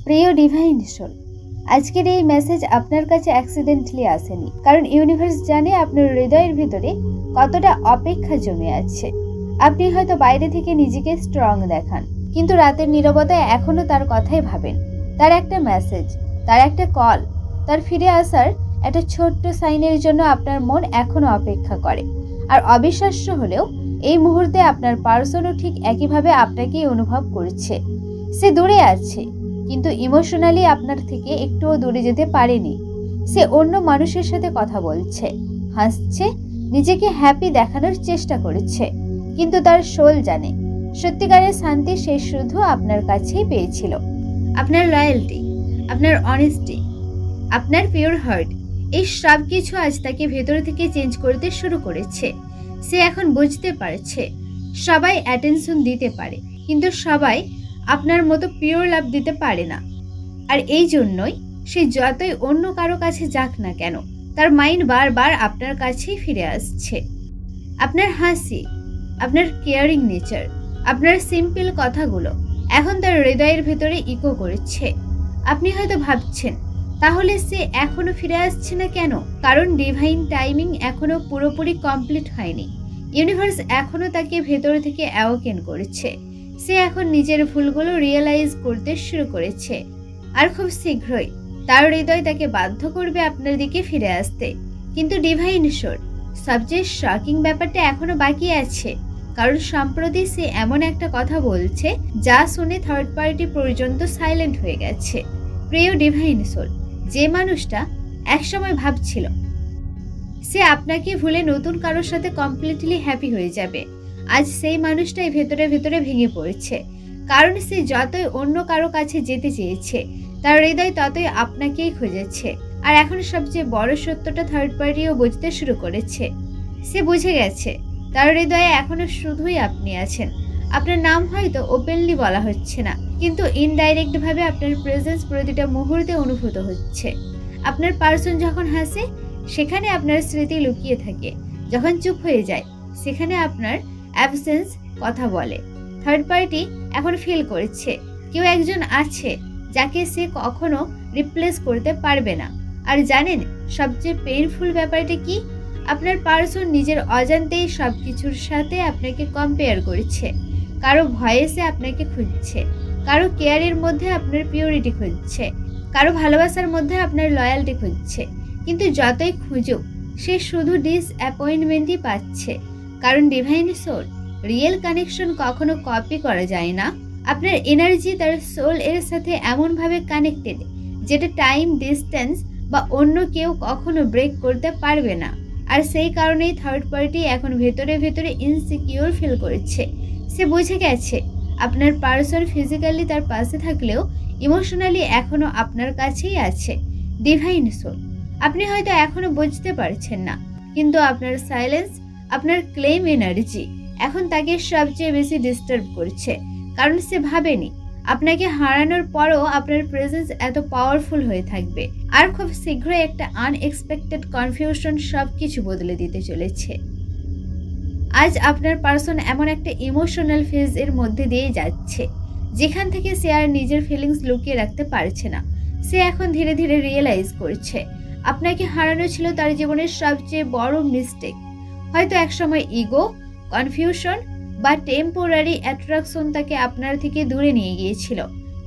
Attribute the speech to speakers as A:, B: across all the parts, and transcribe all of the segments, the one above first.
A: প্রিয় divine soul, আজকের এই মেসেজ আপনার কাছে অ্যাক্সিডেন্টালি আসেনি, কারণ ইউনিভার্স জানে আপনার হৃদয়ের ভিতরে কতটা অপেক্ষা জমে আছে। আপনি হয়তো বাইরে থেকে নিজেকে স্ট্রং দেখান, কিন্তু রাতের নীরবতায় এখনো তার কথাই ভাবেন। তার একটা মেসেজ, তার একটা কল, তার ফিরে আসার একটা ছোট্ট সাইনের জন্য আপনার মন এখনো অপেক্ষা করে। আর অবিশ্বাস্য হলেও এই মুহূর্তে আপনার পার্সনও ঠিক একইভাবে আপনাকেই অনুভব করছে। সে দূরে আছে, কিন্তু ইমোশনালি আপনার থেকে একটুও দূরে যেতে পারেনি। সে অন্য মানুষের সাথে কথা বলছে, হাসছে, নিজেকে হ্যাপি দেখানোর চেষ্টা করেছে, কিন্তু তার সোল জানে সত্যিকারের শান্তি সে শুধু আপনার কাছেই পেয়েছিল। আপনার লয়্যালটি, আপনার অনেস্টি, আপনার পিওর হার্ট, এই সব কিছু আজ তাকে ভেতর থেকে চেঞ্জ করতে শুরু করেছে। সে এখন বুঝতে পারছে সবাই অ্যাটেনশন দিতে পারে, কিন্তু সবাই আপনার মতো পিওর লাভ দিতে পারে না। আর এই জন্যই সে যতই অন্য কারো কাছে যাক না কেন, তার মাইন্ড বারবার আপনার কাছেই ফিরে আসছে। আপনার হাসি, আপনার কেয়ারিং নেচার, আপনার সিম্পল কথাগুলো এখন তার হৃদয়ের ভেতরে ইকো করছে। আপনি হয়তো ভাবছেন, তাহলে সে এখনো ফিরে আসছে না কেন? কারণ ডিভাইন টাইমিং এখনো পুরোপুরি কমপ্লিট হয়নি। ইউনিভার্স এখনো তাকে ভেতর থেকে অ্যাওয়েকেন করেছে। সে এখন নিজের ভুলগুলো রিয়েলাইজ করতে শুরু করেছে, আর খুব শীঘ্রই তার হৃদয় তাকে বাধ্য করবে আপনার দিকে ফিরে আসতে। কিন্তু ডিভাইন সোল, সবচেয়ে শকিং ব্যাপারটা এখনো বাকি আছে, কারণ সম্প্রতি সে এমন একটা কথা বলছে যা শুনে থার্ড পার্টি পর্যন্ত সাইলেন্ট হয়ে গেছে। প্রিয় ডিভাইন সোল, যে মানুষটা একসময় ভাবছিল সে আপনাকে ভুলে নতুন কারোর সাথে কমপ্লিটলি হ্যাপি হয়ে যাবে, আজ সেই মানুষটাই ভেতরে ভেতরে ভেঙে পড়েছে। কারণ সে যতই অন্য কারো কাছে যেতে চেয়েছে, তার হৃদয় ততই আপনাকেই খুঁজেছে। আর এখন সবচেয়ে বড় সত্যটা থার্ড পার্টিও বুঝতে শুরু করেছে। সে বুঝে গেছে তার হৃদয়ে এখনো শুধুই আপনি আছেন। আপনার নাম হয়তো ওপেনলি বলা হচ্ছে না, কিন্তু ইনডাইরেক্ট ভাবে আপনার প্রেজেন্স প্রতিটা মুহূর্তে অনুভূত হচ্ছে। আপনার পার্সন যখন হাসে, সেখানে আপনার স্মৃতি লুকিয়ে থাকে। যখন চুপ হয়ে যায়, সেখানে আপনার অ্যাবসেন্স কথা বলে। থার্ড পার্টি এখন ফিল করছে কেউ একজন আছে যাকে সে কখনো রিপ্লেস করতে পারবে না। আর জানেন সবচেয়ে পেইনফুল ব্যাপারটা কি? আপনার পার্সন নিজের অজান্তেই সবকিছুর সাথে আপনাকে কম্পেয়ার করছে। কারো ভয়েসে আপনাকে খুঁজছে, কারো কেয়ারের মধ্যে আপনার পিওরিটি খুঁজছে, কারো ভালোবাসার মধ্যে আপনার লয়্যালটি খুঁজছে। কিন্তু যতই খুঁজুক, সে শুধু ডিসঅ্যাপয়েন্টমেন্টই পাচ্ছে। কারণ ডিভাইন সোল, রিয়েল কানেকশন কখনো কপি করা যায় না। আপনার এনার্জি তার সোল এর সাথে এমনভাবে কানেক্টেড যেটা টাইম, ডিস্টেন্স বা অন্য কেউ কখনো ব্রেক করতে পারবে না। আর সেই কারণেই থার্ড পার্টি এখন ভেতরে ভেতরে ইনসিকিউর ফিল করেছে। সে বুঝে গেছে আপনার পার্সন ফিজিক্যালি তার পাশে থাকলেও ইমোশনালি এখনো আপনার কাছেই আছে। ডিভাইন সোল, আপনি হয়তো এখনো বুঝতে পারছেন না, কিন্তু আপনার সাইলেন্স, আপনার ক্লেম এনার্জি এখন তাকে সবচেয়ে বেশি ডিস্টার্ব করছে। কারণ সে ভাবেনি আপনাকে হারানোর পরও আপনার প্রেজেন্স এত পাওয়ারফুল হয়ে থাকবে। আর খুব শীঘ্রই একটা আনএক্সপেক্টেড কনফিউশন সবকিছু বদলে দিতে চলেছে। আজ আপনার পার্সন এমন একটা ইমোশনাল ফেজ এর মধ্যে দিয়ে যাচ্ছে, যেখান থেকে সে আর নিজের ফিলিংস লুকিয়ে রাখতে পারছে না। সে এখন ধীরে ধীরে রিয়েলাইজ করছে আপনাকে হারানো ছিল তার জীবনের সবচেয়ে বড় মিস্টেক। হয়তো একসময় ইগো, কনফিউশন বা টেম্পোরারি অ্যাট্রাকশন তাকে আপনার থেকে দূরে নিয়ে গিয়েছিল,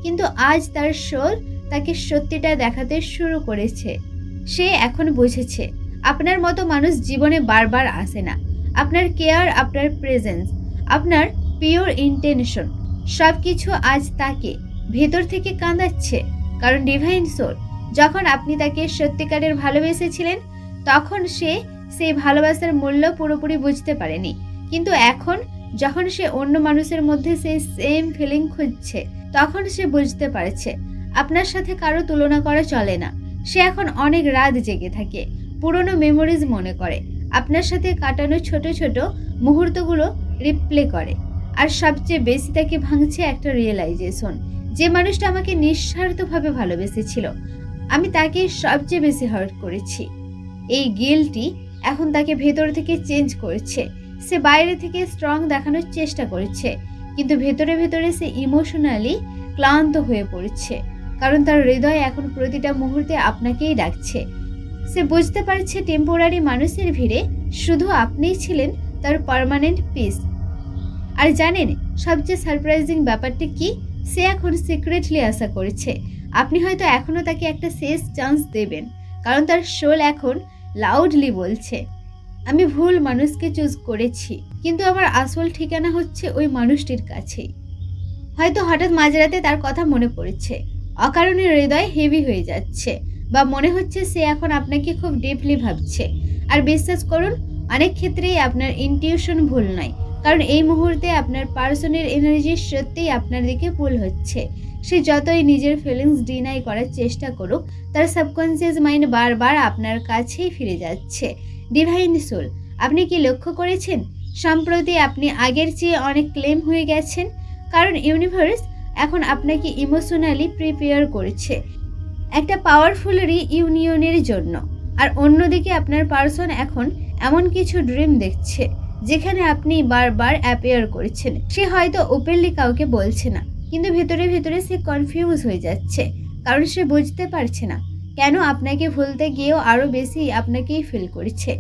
A: কিন্তু আজ তার সোল তাকে সত্যিটা দেখাতে শুরু করেছে। সে এখন বুঝেছে আপনার মতো মানুষ জীবনে বারবার আসে না। আপনার কেয়ার, আপনার প্রেজেন্স, আপনার পিওর ইন্টেনশন সবকিছু আজ তাকে ভেতর থেকে কাঁদাচ্ছে। কারণ ডিভাইন সোল, যখন আপনি তাকে সত্যিকারের ভালোবেসেছিলেন, তখন সে সেই ভালোবাসার মূল্য পুরোপুরি বুঝতে পারেনি। কিন্তু এখন যখন সে অন্য মানুষের মধ্যে সেই সেম ফিলিং খুঁজছে, তখন সে বুঝতে পারছে আপনার সাথে কারো তুলনা করা চলে না। সে এখন অনেক রাত জেগে থাকে, পুরনো মেমোরিজ মনে করে, আপনার সাথে কাটানো ছোট ছোট মুহূর্তগুলো রিপ্লে করে। আর সবচেয়ে বেশি তাকে ভাঙছে একটা রিয়েলাইজেশন, যে মানুষটা আমাকে নিঃস্বার্থভাবে ভালোবেসেছিল, আমি তাকে সবচেয়ে বেশি হার্ট করেছি। এই গিল্টই এখন তাকে ভেতর থেকে চেঞ্জ করছে। সে বাইরে থেকে স্ট্রং দেখানোর চেষ্টা করছে, কিন্তু ভেতরে ভেতরে সে ইমোশনালি ক্লান্ত হয়ে পড়ছে। কারণ তার হৃদয় এখন প্রতিটা মুহূর্তে আপনাকেই ডাকছে। সে বুঝতে পারছে টেম্পোরারি মানুষের ভিড়ে শুধু আপনিই ছিলেন তার পার্মানেন্ট পিস। আর জানেন সবচেয়ে সারপ্রাইজিং ব্যাপারটা কি? সে এখন সিক্রেটলি আশা করছে আপনি হয়তো এখনো তাকে একটা শেষ চান্স দেবেন, কারণ তার সোল এখন লাউডলি বলছে, আমি ভুল মানুষকে চুজ করেছি, কিন্তু আমার আসল ঠিকানা হচ্ছে ওই মানুষটির কাছেই। হয়তো হঠাৎ মাঝরাতে তার কথা মনে পড়েছে, অকারণে হৃদয় হেভি হয়ে যাচ্ছে, বা মনে হচ্ছে সে এখন আপনাকে খুব ডিপলি ভাবছে। আর বিশ্বাস করুন, অনেক ক্ষেত্রেই আপনার ইনটিউশন ভুল নয়, কারণ এই মুহূর্তে আপনার পার্সনের এনার্জি সত্যিই আপনার দিকে পুল হচ্ছে। সে যতই নিজের ফিলিংস ডিনাই করার চেষ্টা করুক, তার সাবকনসিয়াস মাইন্ড বারবার আপনার কাছেই ফিরে যাচ্ছে। ডিভাইন সোল, আপনি কি লক্ষ্য করেছেন সম্প্রতি আপনি আগের চেয়ে অনেক ক্লেম হয়ে গেছেন? কারণ ইউনিভার্স এখন আপনাকে ইমোশনালি প্রিপেয়ার করেছে একটা পাওয়ারফুল রিইউনিয়নের জন্য। আর অন্যদিকে আপনার পার্সন এখন এমন কিছু ড্রিম দেখছে যেখানে আপনি বারবার অ্যাপিয়ার করেছেন। সে হয়তো ওপেনলি কাউকে বলছে না, কিন্তু ভেতরে ভেতরে সে কনফিউজ হয়ে যাচ্ছে, কারণ সে বুঝতে পারছে না কেন আপনাকে ভুলতে গিয়েও আরও বেশি আপনাকেই ফিল করছে।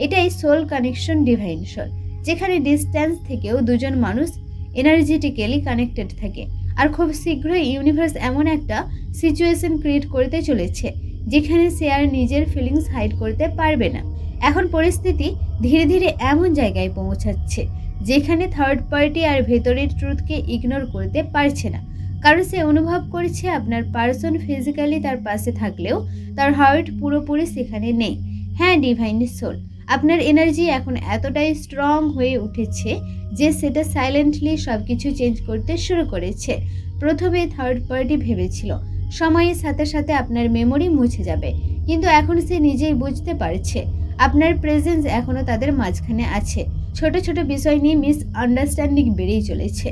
A: এটাই সোল কানেকশন ডিভাইন সোল, যেখানে ডিস্ট্যান্স থেকেও দুজন মানুষ এনার্জেটিক্যালি কানেক্টেড থাকে। আর খুব শীঘ্রই ইউনিভার্স এমন একটা সিচুয়েশন ক্রিয়েট করতে চলেছে যেখানে সে আর নিজের ফিলিংস হাইড করতে পারবে না। এখন পরিস্থিতি ধীরে ধীরে এমন জায়গায় পৌঁছাচ্ছে যেখানে থার্ড পার্টি আর ভেতরের ট্রুথকে ইগনোর করতে পারছে না, কারণ সে অনুভব করছে আপনার পার্সন ফিজিক্যালি তার পাশে থাকলেও তার হার্ট পুরোপুরি সেখানে নেই। হ্যাঁ ডিভাইন সোল, আপনার এনার্জি এখন এতটাই স্ট্রং হয়ে উঠেছে যে সেটা সাইলেন্টলি সবকিছু চেঞ্জ করতে শুরু করেছে। প্রথমে থার্ড পার্টি ভেবেছিল সময়ের সাথে সাথে আপনার মেমোরি মুছে যাবে, কিন্তু এখন সে নিজেই বুঝতে পারছে আপনার প্রেজেন্স এখনো তাদের মাঝখানে আছে। ছোট ছোট বিষয় নিয়ে মিস আন্ডারস্ট্যান্ডিং বেড়েই চলেছে,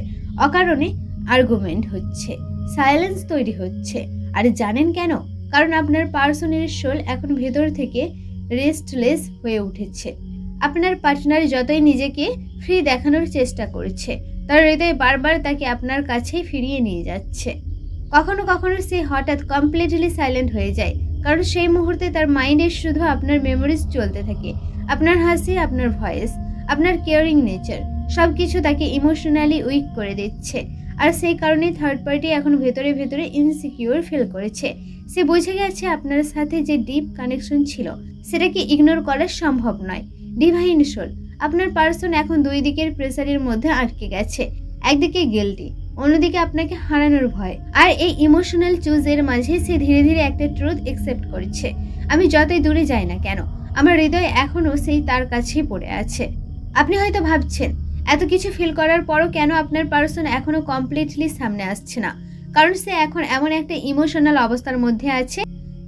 A: অকারণে আর্গুমেন্ট হচ্ছে, সাইলেন্স তৈরি হচ্ছে। আর জানেন কেন? কারণ আপনার পার্সনের সোল এখন ভেতর থেকে রেস্টলেস হয়ে উঠেছে। আপনার পার্টনার যতই নিজেকে ফ্রি দেখানোর চেষ্টা করছে, তার হৃদয় বারবার তাকে আপনার কাছেই ফিরিয়ে নিয়ে যাচ্ছে। কখনো কখনো সে হঠাৎ কমপ্লিটলি সাইলেন্ট হয়ে যায়, কারণ সেই মুহূর্তে তার মাইন্ডে শুধু আপনার মেমোরিজ চলতে থাকে। আপনার হাসি, আপনার ভয়েস, আপনার কেয়ারিং নেচার সবকিছু তাকে ইমোশনালি উইক করে দিচ্ছে। আর সেই কারণে থার্ড পার্টি এখন ভেতরে ভেতরে ইনসিকিউর ফিল করেছে। সে বুঝে গেছে আপনার সাথে যে ডিপ কানেকশন ছিল সেটাকে ইগনোর করা সম্ভব নয়। ডিভাইন সোল, আপনার পার্সন এখন দুই দিকের প্রেসারের মধ্যে আটকে গেছে। একদিকে গিল্টি, অন্যদিকে আপনাকে হারানোর ভয়। আর এই ইমোশনাল চুজের মাঝে সে ধীরে ধীরে একটা ট্রুথ একসেপ্ট করছে, আমি যতই দূরে যাই না কেন আমার হৃদয় এখনো সেই তার কাছেই পড়ে আছে। আপনি হয়তো ভাবছেন এত কিছু ফিল করার পরও কেন আপনার পার্সন এখনো কমপ্লিটলি সামনে আসছে না। কারণ সে এখন এমন একটা ইমোশনাল অবস্থার মধ্যে আছে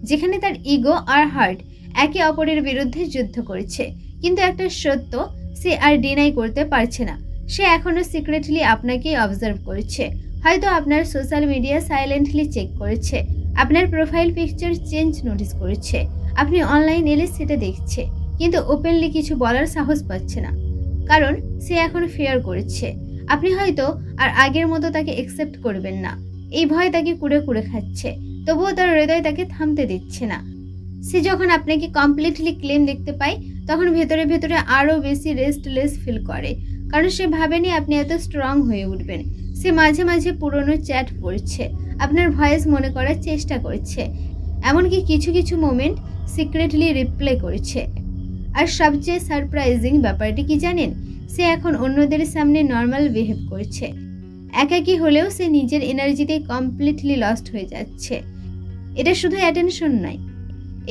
A: যেখানে তার ইগো আর হার্ট একে অপরের বিরুদ্ধে যুদ্ধ করছে। কিন্তু একটা সত্য সে আর ডিনাই করতে পারছে না, সে এখনো সিক্রেটলি আপনাকেই অবজার্ভ করছে। হয়তো আপনার সোশ্যাল মিডিয়া সাইলেন্টলি চেক করেছে, আপনার প্রোফাইল পিকচার চেঞ্জ নোটিস করেছে, আপনি অনলাইন এলে সেটা দেখছে, কিন্তু ওপেনলি কিছু বলার সাহস পাচ্ছে না, কারণ সে এখন ফেয়ার করছে আপনি হয়তো আর আগের মতো তাকে একসেপ্ট করবেন না। এই ভয় তাকে কুড়ে কুড়ে খাচ্ছে, তবুও তার হৃদয় তাকে থামতে দিচ্ছে না। সে যখন আপনাকে কমপ্লিটলি ক্লেম দেখতে পায় তখন ভেতরে ভেতরে আরও বেশি রেস্টলেস ফিল করে, কারণ সে ভাবেনি আপনি এত স্ট্রং হয়ে উঠবেন। সে মাঝে মাঝে পুরনো চ্যাট পড়ছে, আপনার ভয়েস মনে করার চেষ্টা করছে, এমনকি কিছু কিছু মোমেন্ট সিক্রেটলি রিপ্লে করেছে। আর সবচেয়ে সারপ্রাইজিং ব্যাপারটি কি জানেন? সে এখন অন্যদের সামনে নর্মাল বিহেভ করছে। একাকী হলেও সে নিজের এনার্জিতে কমপ্লিটলি লস্ট হয়ে যাচ্ছে। এটা শুধু অ্যাটেনশন নয়,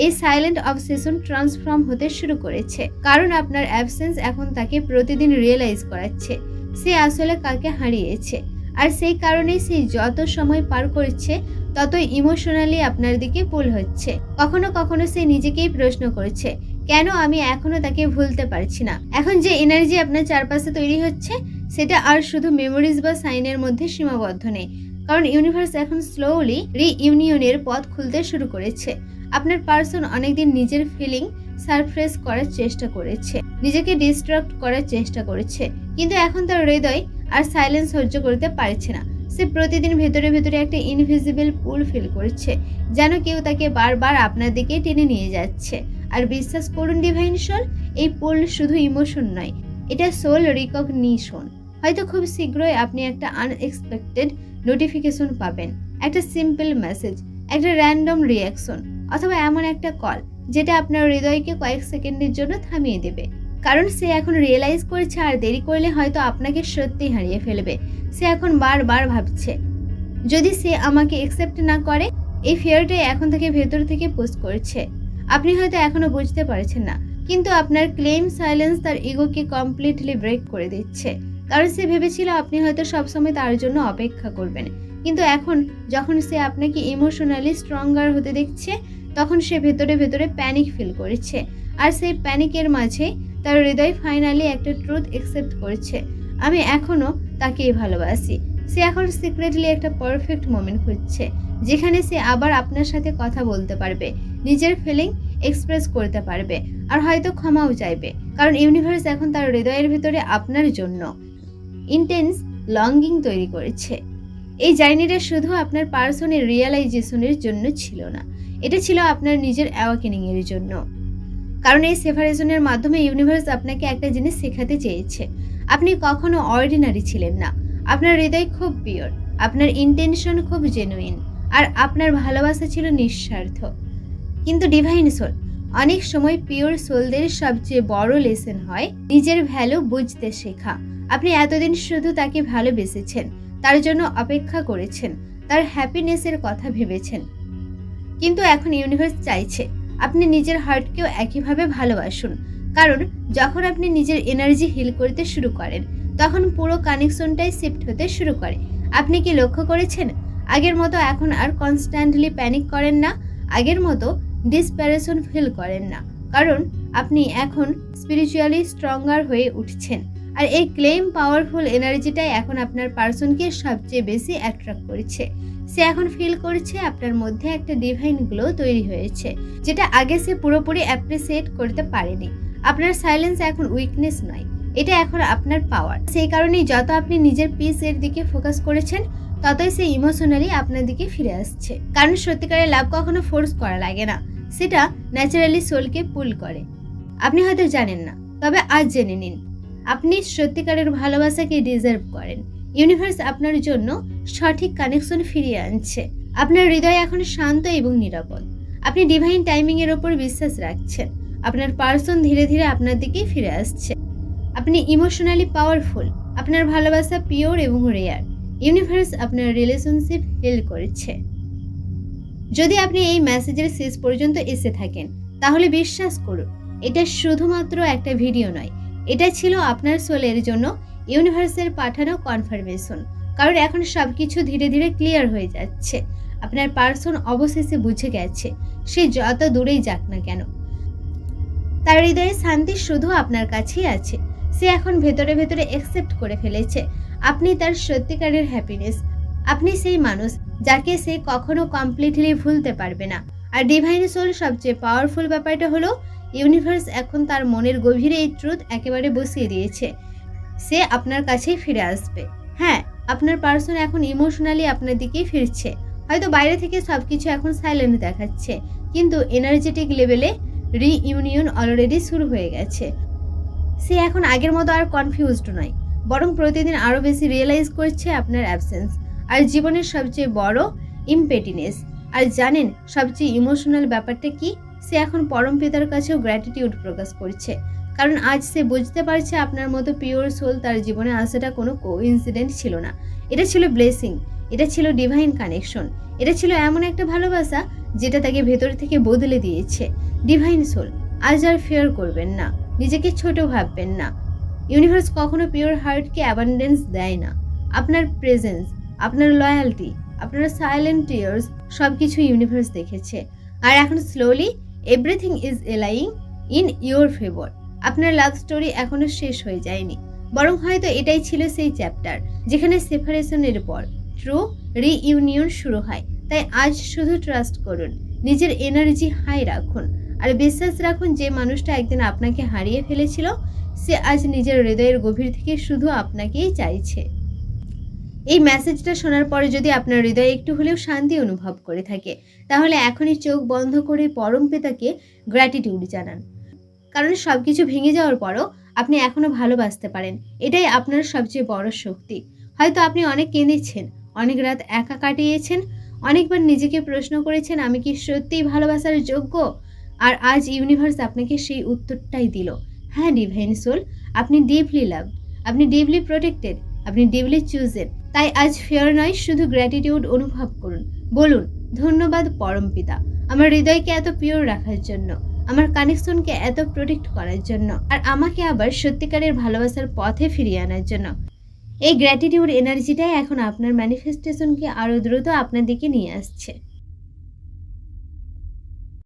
A: এই সাইলেন্ট অবসেশন ট্রান্সফর্ম হতে শুরু করেছে, কারণ আপনার অ্যাবসেন্স এখন তাকে প্রতিদিন রিয়েলাইজ করাচ্ছে সে আসলে কাকে হারিয়েছে। আর সেই কারণেই সে যত সময় পার করছে ততই ইমোশনালি আপনার দিকে পুল হচ্ছে। কখনো কখনো সে নিজেকেই প্রশ্ন করছে, কেন আমি এখনো তাকে ভুলতে পারছি না। এখন যে এনার্জি আপনার চারপাশে তৈরি হচ্ছে সেটা আর শুধু মেমোরিজ বা সাইনের মধ্যে সীমাবদ্ধ নেই, কারণ ইউনিভার্স এখন স্লোলি রিইউনিয়নের পথ খুলতে শুরু করেছে। আপনার পার্সন অনেকদিন নিজের ফিলিং সারপ্রেস করার চেষ্টা করেছে, নিজেকে ডিস্ট্রাক্ট করার চেষ্টা করেছে, কিন্তু এখন তার হৃদয় আর সাইলেন্স সহ্য করতে পারছে না। সে প্রতিদিন ভেতরে ভেতরে একটা ইনভিজিবল পুল ফিল করছে, যেন কেউ তাকে বারবার আপনার দিকে টেনে নিয়ে যাচ্ছে। আর বিশ্বাস করুন ডিভাইন সোল, এই পুল শুধু ইমোশন নয়, এটা সোল রিকগনিশন। হয়তো খুব শীঘ্রই আপনি একটা আনএক্সপেক্টেড নোটিফিকেশন পাবেন, একটা সিম্পল মেসেজ, একটা র্যান্ডম রিয়াকশন, অথবা এমন একটা কল যেটা আপনার হৃদয়কে কয়েক সেকেন্ডের জন্য থামিয়ে দেবে। কারণ সে এখন রিয়েলাইজ করেছে আর দেরি করলে হয়তো আপনাকে সত্যি হারিয়ে ফেলবে। সে এখন বারবার ভাবছে, যদি সে আমাকে অ্যাকসেপ্ট না করে। এই ফিয়ারটাই এখন থেকে ভেতর থেকে পুশ করছে। আপনি হয়তো এখনো বুঝতে পারছেন না, কিন্তু আপনার ক্লেম সাইলেন্স তার ইগোকে কমপ্লিটলি ব্রেক করে দিচ্ছে। কারণ সে ভেবেছিল আপনি হয়তো সবসময় তার জন্য অপেক্ষা করবেন, কিন্তু এখন যখন সে আপনাকে ইমোশনালি স্ট্রঙ্গার হতে দেখছে, তখন সে ভেতরে ভেতরে প্যানিক ফিল করেছে। আর সেই প্যানিকের মাঝে তার হৃদয় ফাইনালি একটা ট্রুথ অ্যাকসেপ্ট করেছে, আমি এখনো তাকেই ভালোবাসি। সে এখন সিক্রেটলি একটা পারফেক্ট মোমেন্ট খুঁজছে, যেখানে সে আবার আপনার সাথে কথা বলতে পারবে, নিজের ফিলিং এক্সপ্রেস করতে পারবে, আর হয়তো ক্ষমাও চাইবে। কারণ ইউনিভার্স এখন তার হৃদয়ের ভিতরে আপনার জন্য ইন্টেন্স লঙ্গিং তৈরি করেছে। এই জার্নিটা শুধু আপনার পার্সনের রিয়েলাইজেশনের জন্য ছিল না, এটা ছিল আপনার নিজের অ্যাওয়াকেনিং এর জন্য। কারণ এই সেপারেশনের মাধ্যমে ইউনিভার্স আপনাকে একটা জিনিস শেখাতে চেয়েছে, আপনি কখনো অর্ডিনারি ছিলেন না। আপনার হৃদয় খুব পিওর, আপনার ইন্টেনশন খুব জেনুইন, আর আপনার ভালোবাসা ছিল নিঃস্বার্থ। কিন্তু ডিভাইন সোল, অনেক সময় পিওর সোলদের সবচেয়ে বড় লেসন হয় নিজের ভ্যালু বুঝতে শেখা। আপনি এতদিন শুধু তাকে ভালোবেসেছেন, তার জন্য অপেক্ষা করেছেন, তার হ্যাপিনেসের কথা ভেবেছেন। কিন্তু এখন ইউনিভার্স চাইছে আপনি নিজের হার্টকেও একইভাবে ভালোবাসুন। কারণ যখন আপনি নিজের এনার্জি হিল করতে শুরু করেন, তখন পুরো কানেকশনটাই শিফট হতে শুরু করে। আপনি কি লক্ষ্য করেছেন, আগের মতো এখন আর কনস্ট্যান্টলি প্যানিক করেন না, আগের মতো ডিসপ্যারেশন ফিল করেন না, কারণ আপনি এখন স্পিরিচুয়ালি স্ট্রঙ্গার হয়ে উঠছেন। আর এই ক্লেম পাওয়ারফুল এনার্জিটাই এখন আপনার পার্সনকে সবচেয়ে বেশি অ্যাট্রাক্ট করছে। সে এখন ফিল করছে আপনার মধ্যে একটা ডিভাইন গ্লো তৈরি হয়েছে, যেটা আগে সে পুরোপুরি অ্যাপ্রিসিয়েট করতে পারেনি। আপনার সাইলেন্স এখন উইকনেস নয়, এটা এখন আপনার পাওয়ার। সেই কারণেই যত আপনি নিজের পিস এর দিকে ফোকাস করেছেন, ততই সে ইমোশনালি আপনার দিকে ফিরে আসছে। কারণ সত্যিকারের লাভ কখনো ফোর্স করা লাগে না, সেটা ন্যাচারালি সোলকে পুল করে। আপনি হয়তো জানেন না, তবে আজ জেনে নিন, আপনি সত্যিকারের ভালোবাসাকে ডিজার্ভ করেন। ইউনিভার্স আপনার জন্য সঠিক কানেকশন ফিরিয়ে আনছে। আপনার হৃদয় এখন শান্ত এবং নিরাপদ। আপনি ডিভাইন টাইমিং এর ওপর বিশ্বাস রাখছেন। আপনার পার্সন ধীরে ধীরে আপনার দিকে ফিরে আসছে। আপনি ইমোশনালি পাওয়ারফুল, আপনার ভালোবাসা পিওর এবং রেয়ার। ইউনিভার্স আপনার রিলেশনশিপ হিল করেছে। যদি আপনি এই মেসেজের শেষ পর্যন্ত এসে থাকেন, তাহলে বিশ্বাস করুন, এটা শুধুমাত্র একটা ভিডিও নয়, এটা ছিল আপনার সোলের জন্য ইউনিভার্সের পাঠানো কনফার্মেশন। কারণ এখন সবকিছু ধীরে ধীরে ক্লিয়ার হয়ে যাচ্ছে। আপনার পার্সন অবশেষে বুঝে গেছে, সে যত দূরেই যাক না কেন, তার হৃদয়ে শান্তি শুধু আপনার কাছেই আছে। সে এখন ভেতরে ভেতরে অ্যাকসেপ্ট করে ফেলেছে আপনি তার সত্যিকারের হ্যাপিনেস। আপনি সেই মানুষ যাকে সে কখনো কমপ্লিটলি ভুলতে পারবে না। আর ডিভাইন সোল সবচেয়ে পাওয়ারফুল ব্যাপারটা হলো, ইউনিভার্স এখন তার মনের গভীরে এই ট্রুথ একেবারে বসিয়ে দিয়েছে, সে আপনার কাছেই ফিরে আসবে। হ্যাঁ, আপনার পার্সন এখন ইমোশনালি আপনার দিকেই ফিরছে। হয়তো বাইরে থেকে সবকিছু এখন সাইলেন্ট দেখাচ্ছে, কিন্তু এনার্জেটিক লেভেলে রিইউনিয়ন অলরেডি শুরু হয়ে গেছে। সে এখন আগের মতো আর কনফিউজড নয়, বরং প্রতিদিন আরো বেশি রিয়েলাইজ করছে আপনার অ্যাবসেন্স আর জীবনের সবচেয়ে বড় ইম্পেটিনেস। আর জানেন সবচেয়ে ইমোশনাল ব্যাপারটা কি? সে এখন পরম পিতার কাছেও গ্র্যাটিটিউড প্রকাশ করছে। কারণ আজ সে বুঝতে পারছে আপনার মতো পিওর সোল তার জীবনে আসাটা কোনো কোইন্সিডেন্ট ছিল না। এটা ছিল ব্লেসিং, এটা ছিল ডিভাইন কানেকশন, এটা ছিল এমন একটা ভালোবাসা যেটা তাকে ভেতর থেকে বদলে দিয়েছে। ডিভাইন সোল, আজ আর ফেয়ার করবেন না, নিজেকে ছোট ভাববেন না। ইউনিভার্স কখনো পিওর হার্টকে অ্যাবান্ডেন্স দেয় না। আপনার প্রেজেন্স, আপনার লয়্যালটি, আপনার সাইলেন্ট টিয়ার্স সবকিছু ইউনিভার্স দেখেছে। আর এখন slowly everything is aligning in your favour. আপনার লাভ স্টোরি এখনো শেষ হয়ে যায়নি, বরং হয়তো এটাই ছিল সেই চ্যাপ্টার যেখানে সেপারেশনের পর ট্রু রিইউনিয়ন শুরু হয়। তাই আজ শুধু ট্রাস্ট করুন, নিজের এনার্জি হাই রাখুন, আর বিশ্বাস রাখুন যে মানুষটা একদিন আপনাকে হারিয়ে ফেলেছিল, সে আজ নিজের হৃদয়ের গভীর থেকে শুধু আপনাকেই চাইছে। এই মেসেজটা শোনার পরে যদি আপনার হৃদয়ে একটু হলেও শান্তি অনুভব করে থাকে, তাহলে এখনই চোখ বন্ধ করে পরম পিতাকে গ্র্যাটিটিউড জানান। কারণ সবকিছু ভেঙে যাওয়ার পরও আপনি এখনো ভালোবাসতে পারেন। এটাই আপনার সবচেয়ে বড় শক্তি। হয়তো আপনি অনেক কেঁদেছেন, অনেক রাত একা কাটিয়েছেন, অনেকবার নিজেকে প্রশ্ন করেছেন আমি কি সত্যিই ভালোবাসার যোগ্য? আর আজ ইউনিভার্স আপনাকে সেই উত্তরটাই দিল। হ্যাঁ ডিভাইন সোল, আপনি ডিপলি লাভ, আপনি ডিপলি প্রোটেক্টেড, আপনি ডিপলি চুজেন। তাই আজ ফিয়ার নয়, শুধু গ্র্যাটিটিউড অনুভব করুন। বলুন, ধন্যবাদ পরম পিতা, আমার হৃদয়কে এত পিওর রাখার জন্য, আমার কানেকশনকে এত প্রোটেক্ট করার জন্য, আর আমাকে আবার সত্যিকারের ভালোবাসার পথে ফিরিয়ে আনার জন্য। এই গ্র্যাটিটিউড এনার্জিটাই এখন আপনার ম্যানিফেস্টেশনকে আরও দ্রুত আপনার দিকে নিয়ে আসছে।